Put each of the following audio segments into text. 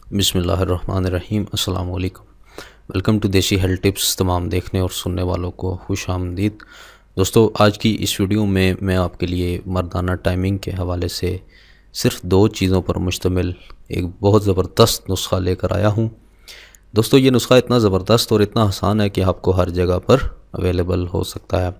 बिस्मिल्लाहिर्रहमानिर्रहीम। अस्सलाम वालेकुम। वेलकम टू देसी हेल्थ टिप्स। तमाम देखने और सुनने वालों को खुश आमदीद। दोस्तों, आज की इस वीडियो में मैं आपके लिए मर्दाना टाइमिंग के हवाले से सिर्फ 2 चीज़ों पर मुश्तमिल एक बहुत ज़बरदस्त नुस्खा लेकर आया हूँ। दोस्तों, ये नुस्खा इतना ज़बरदस्त और इतना आसान है कि आपको हर जगह पर अवेलेबल हो सकता है।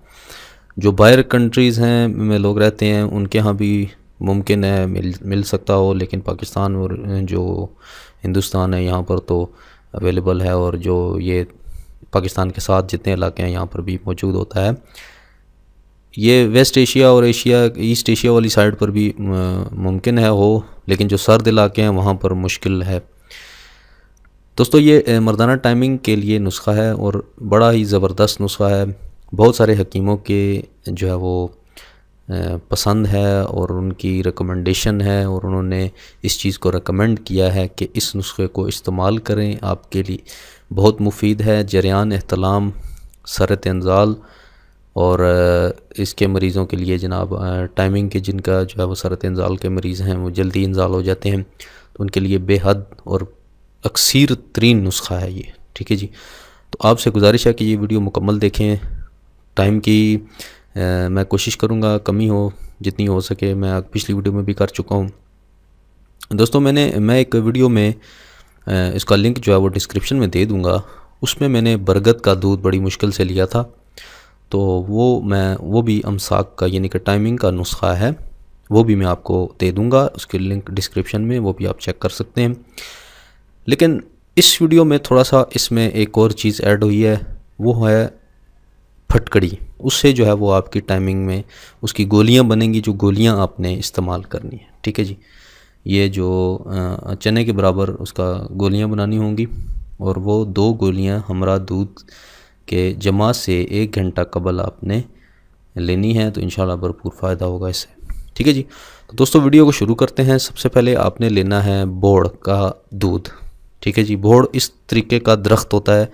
जो बाहर कंट्रीज़ हैं में लोग रहते हैं उनके यहाँ भी मुमकिन है मिल सकता हो, लेकिन पाकिस्तान और जो हिंदुस्तान है यहाँ पर तो अवेलेबल है, और जो ये पाकिस्तान के साथ जितने इलाके हैं यहाँ पर भी मौजूद होता है। ये वेस्ट एशिया और एशिया ईस्ट एशिया वाली साइड पर भी मुमकिन है हो, लेकिन जो सर्द इलाके हैं वहाँ पर मुश्किल है। दोस्तों, ये मर्दाना टाइमिंग के लिए नुस्खा है और बड़ा ही ज़बरदस्त नुस्खा है। बहुत सारे हकीमों के जो है वो पसंद है और उनकी रिकमेंडेशन है, और उन्होंने इस चीज़ को रिकमेंड किया है कि इस नुस्खे को इस्तेमाल करें, आपके लिए बहुत मुफीद है। जरियान एहतलाम, सरत इंजाल और इसके मरीज़ों के लिए जनाब टाइमिंग के जिनका जो है वो सरत इंजाल के मरीज़ हैं, वो जल्दी इंजाल हो जाते हैं, तो उनके लिए बेहद और अक्सीर तरीन नुस्खा है ये। ठीक है जी। तो आपसे गुजारिश है कि ये वीडियो मुकम्मल देखें। टाइम की मैं कोशिश करूँगा कमी हो जितनी हो सके। मैं पिछली वीडियो में भी कर चुका हूँ। दोस्तों, मैं एक वीडियो में इसका लिंक जो है वो डिस्क्रिप्शन में दे दूँगा। उसमें मैंने बरगद का दूध बड़ी मुश्किल से लिया था, तो वो भी अमसाक का यानी कि टाइमिंग का नुस्खा है, वो भी मैं आपको दे दूँगा। उसके लिंक डिस्क्रिप्शन में, वो भी आप चेक कर सकते हैं। लेकिन इस वीडियो में थोड़ा सा इसमें एक और चीज़ ऐड हुई है, वो है फटकड़ी। उससे जो है वो आपकी टाइमिंग में उसकी गोलियां बनेंगी, जो गोलियां आपने इस्तेमाल करनी है। ठीक है जी। ये जो चने के बराबर उसका गोलियां बनानी होंगी, और वो 2 गोलियां हमरा दूध के जमा से 1 घंटा कबल आपने लेनी है, तो इंशाल्लाह भरपूर फ़ायदा होगा इससे। ठीक है जी। तो दोस्तों, वीडियो को शुरू करते हैं। सबसे पहले आपने लेना है बोड़ का दूध। ठीक है जी। बोड़ इस तरीके का दरख्त होता है।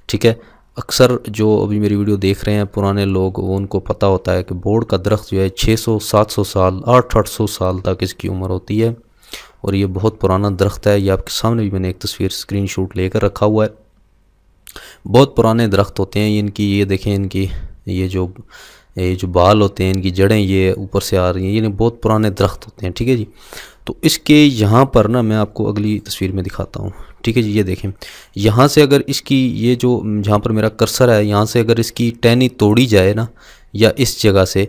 ठीक है। अक्सर जो अभी मेरी वीडियो देख रहे हैं पुराने लोग, वो उनको पता होता है कि बोड़ का दरख्त जो है 600-700 साल 800 साल तक इसकी उम्र होती है, और ये बहुत पुराना दरख्त है। ये आपके सामने भी मैंने एक तस्वीर स्क्रीनशॉट लेकर रखा हुआ है। बहुत पुराने दरख्त होते हैं इनकी। ये देखें, इनकी ये जो बाल होते हैं, इनकी जड़ें ये ऊपर से आ रही हैं। ये बहुत पुराने दरख्त होते हैं। ठीक है जी। तो इसके यहाँ पर ना मैं आपको अगली तस्वीर में दिखाता हूँ। ठीक है जी। ये देखें, यहाँ से अगर इसकी ये जो जहाँ पर मेरा कर्सर है, यहाँ से अगर इसकी टहनी तोड़ी जाए ना, या इस जगह से,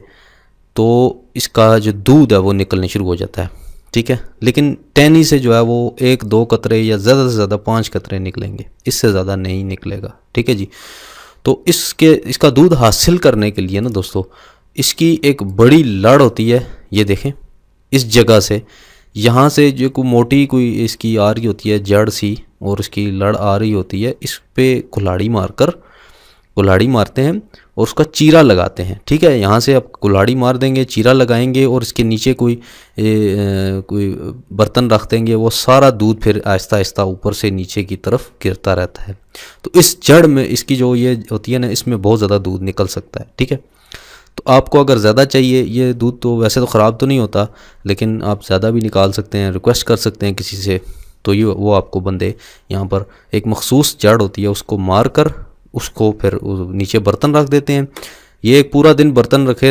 तो इसका जो दूध है वो निकलने शुरू हो जाता है। ठीक है। लेकिन टहनी से जो है वो 1-2 कतरे या ज़्यादा से ज़्यादा 5 कतरे निकलेंगे, इससे ज़्यादा नहीं निकलेगा। ठीक है जी। तो इसका दूध हासिल करने के लिए ना दोस्तों, इसकी एक बड़ी लड़ होती है। ये देखें, इस जगह से, यहाँ से जो कोई मोटी कोई इसकी आ रही होती है जड़ सी, और इसकी लड़ आ रही होती है, इस पे कुल्हाड़ी मारते हैं और उसका चीरा लगाते हैं। ठीक है। यहाँ से आप कुल्हाड़ी मार देंगे, चीरा लगाएंगे, और इसके नीचे कोई बर्तन रख देंगे। वो सारा दूध फिर आहिस्ता आहिस्ता ऊपर से नीचे की तरफ गिरता रहता है। तो इस जड़ में इसकी जो ये होती है ना, इसमें बहुत ज़्यादा दूध निकल सकता है। ठीक है। तो आपको अगर ज़्यादा चाहिए, ये दूध तो वैसे तो ख़राब तो नहीं होता, लेकिन आप ज़्यादा भी निकाल सकते हैं, रिक्वेस्ट कर सकते हैं किसी से। तो ये वो आपको बंदे यहाँ पर एक मखसूस जड़ होती है, उसको मार कर उसको फिर नीचे बर्तन रख देते हैं। ये एक पूरा दिन बर्तन रखे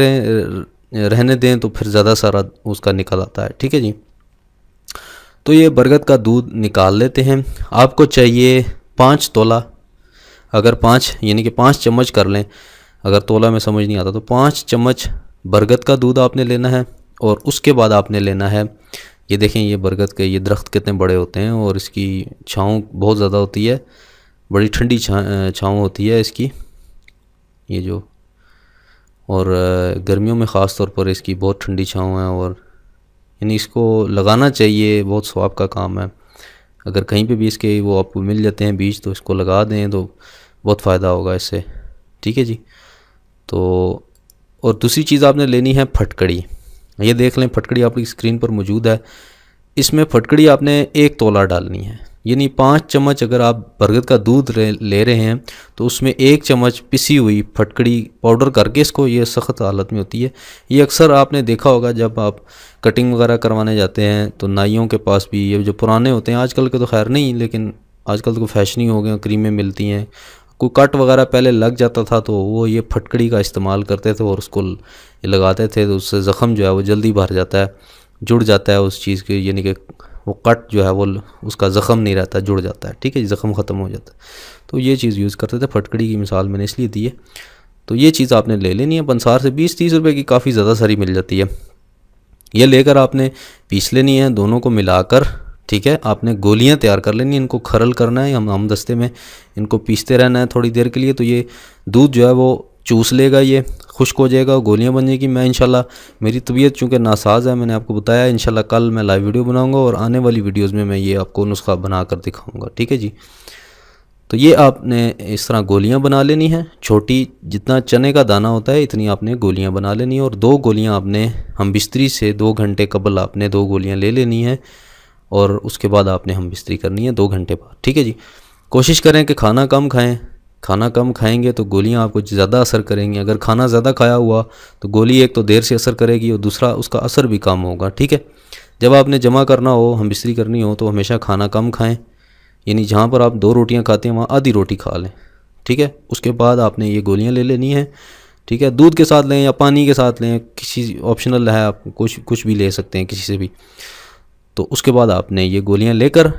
रहने दें तो फिर ज़्यादा सारा उसका निकल आता है। ठीक है जी। तो ये बरगद का दूध निकाल लेते हैं। आपको चाहिए 5 तोला। अगर 5 यानी कि 5 चम्मच कर लें, अगर तोला में समझ नहीं आता तो 5 चम्मच बरगद का दूध आपने लेना है। और उसके बाद आपने लेना है, ये देखें, ये बरगद के ये दरख्त कितने बड़े होते हैं, और इसकी छाँव बहुत ज़्यादा होती है, बड़ी ठंडी छाँव होती है इसकी, ये जो, और गर्मियों में ख़ास तौर पर इसकी बहुत ठंडी छाँव है, और यानी इसको लगाना चाहिए, बहुत सवाब का काम है। अगर कहीं पे भी इसके वो आपको मिल जाते हैं बीज, तो इसको लगा दें तो बहुत फ़ायदा होगा इससे। ठीक है जी। तो और दूसरी चीज़ आपने लेनी है फटकड़ी। ये देख लें, फटकड़ी आपकी स्क्रीन पर मौजूद है। इसमें फटकड़ी आपने 1 तोला डालनी है। यानी 5 चम्मच अगर आप बरगद का दूध ले रहे हैं तो उसमें 1 चम्मच पिसी हुई फटकड़ी पाउडर करके इसको, ये सख्त हालत में होती है। ये अक्सर आपने देखा होगा जब आप कटिंग वगैरह करवाने जाते हैं तो नाइयों के पास भी, ये जो पुराने होते हैं, आजकल के तो खैर नहीं, लेकिन आजकल तो फैशन ही हो गए, क्रीमें मिलती हैं, कोई कट वगैरह पहले लग जाता था तो वो ये फटकड़ी का इस्तेमाल करते थे और उसको लगाते थे, तो उससे ज़ख़म जो है वो जल्दी भर जाता है, जुड़ जाता है उस चीज़ के, यानी कि वो कट जो है वो उसका ज़ख़म नहीं रहता, जुड़ जाता है, ठीक है, ज़ख़म ख़त्म हो जाता है। तो ये चीज़ यूज़ करते थे, फटकड़ी की मिसाल मैंने इसलिए दी है। तो ये चीज़ आपने ले लेनी है, पंसार से 20-30 रुपए की काफ़ी ज़्यादा सारी मिल जाती है। ये लेकर आपने पीस लेनी है दोनों को मिलाकर, ठीक है। आपने गोलियां तैयार कर लेनी है, इनको खरल करना है, हम दस्ते में इनको पीसते रहना है थोड़ी देर के लिए, तो ये दूध जो है वो चूस लेगा, ये खुश्क हो जाएगा, गोलियां बन जाएगी। मैं इंशाल्लाह, मेरी तबीयत चूँकि नासाज है, मैंने आपको बताया, इंशाल्लाह कल मैं लाइव वीडियो बनाऊंगा और आने वाली वीडियोस में मैं ये आपको नुस्खा बना कर दिखाऊँगा, ठीक है जी। तो ये आपने इस तरह गोलियां बना लेनी है, छोटी जितना चने का दाना होता है इतनी आपने गोलियां बना लेनी है, और 2 गोलियां आपने हम बिस्तरी से 2 घंटे कबल आपने 2 गोलियां ले लेनी है, और उसके बाद आपने हम बिस्तरी करनी है 2 घंटे बाद, ठीक है जी। कोशिश करें कि खाना कम खाएं, खाना कम खाएंगे तो गोलियां आपको ज़्यादा असर करेंगी। अगर खाना ज़्यादा खाया हुआ तो गोली एक तो देर से असर करेगी और दूसरा उसका असर भी कम होगा, ठीक है। जब आपने जमा करना हो, हम बिस्तरी करनी हो, तो हमेशा खाना कम खाएँ, यानी जहाँ पर आप 2 रोटियाँ खाते हैं वहाँ आधी रोटी खा लें, ठीक है। उसके बाद आपने ये गोलियाँ ले लेनी है, ठीक है। दूध के साथ लें या पानी के साथ लें, किसी ऑप्शनल है, आप कुछ भी ले सकते हैं किसी से भी। तो उसके बाद आपने ये गोलियां लेकर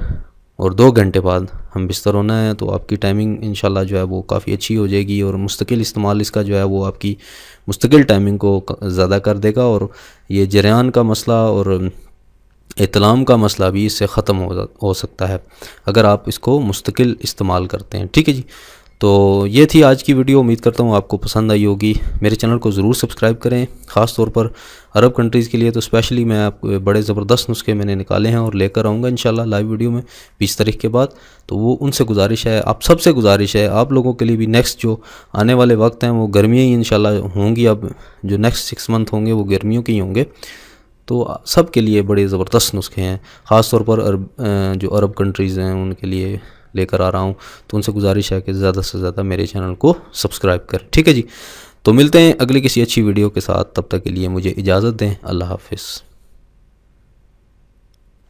और 2 घंटे बाद हम बिस्तर होना है, तो आपकी टाइमिंग इंशाल्लाह जो है वो काफ़ी अच्छी हो जाएगी, और मुस्तकिल इस्तेमाल इसका जो है वो आपकी मुस्तकिल टाइमिंग को ज़्यादा कर देगा, और ये जरियान का मसला और इतलाम का मसला भी इससे ख़त्म हो सकता है अगर आप इसको मुस्तकिल इस्तेमाल करते हैं, ठीक है जी। तो ये थी आज की वीडियो, उम्मीद करता हूँ आपको पसंद आई होगी। मेरे चैनल को ज़रूर सब्सक्राइब करें, ख़ास तौर पर अरब कंट्रीज़ के लिए तो स्पेशली मैं आपको बड़े ज़बरदस्त नुस्खे मैंने निकाले हैं और लेकर आऊँगा इंशाल्लाह लाइव वीडियो में 20 तारीख के बाद। तो वो उनसे गुजारिश है, आप सबसे गुजारिश है, आप लोगों के लिए भी नेक्स्ट जो आने वाले वक्त हैं वो गर्मियाँ ही इंशाल्लाह होंगी। अब जो नेक्स्ट 6 मंथ होंगे वो गर्मियों के ही होंगे, तो सब के लिए बड़े ज़बरदस्त नुस्खे हैं, ख़ास तौर पर जो अरब कंट्रीज़ हैं उनके लिए लेकर आ रहा हूँ। तो उनसे गुजारिश है कि ज़्यादा से ज़्यादा मेरे चैनल को सब्सक्राइब करें, ठीक है जी। तो मिलते हैं अगली किसी अच्छी वीडियो के साथ, तब तक के लिए मुझे इजाज़त दें। अल्लाह हाफ़िज़।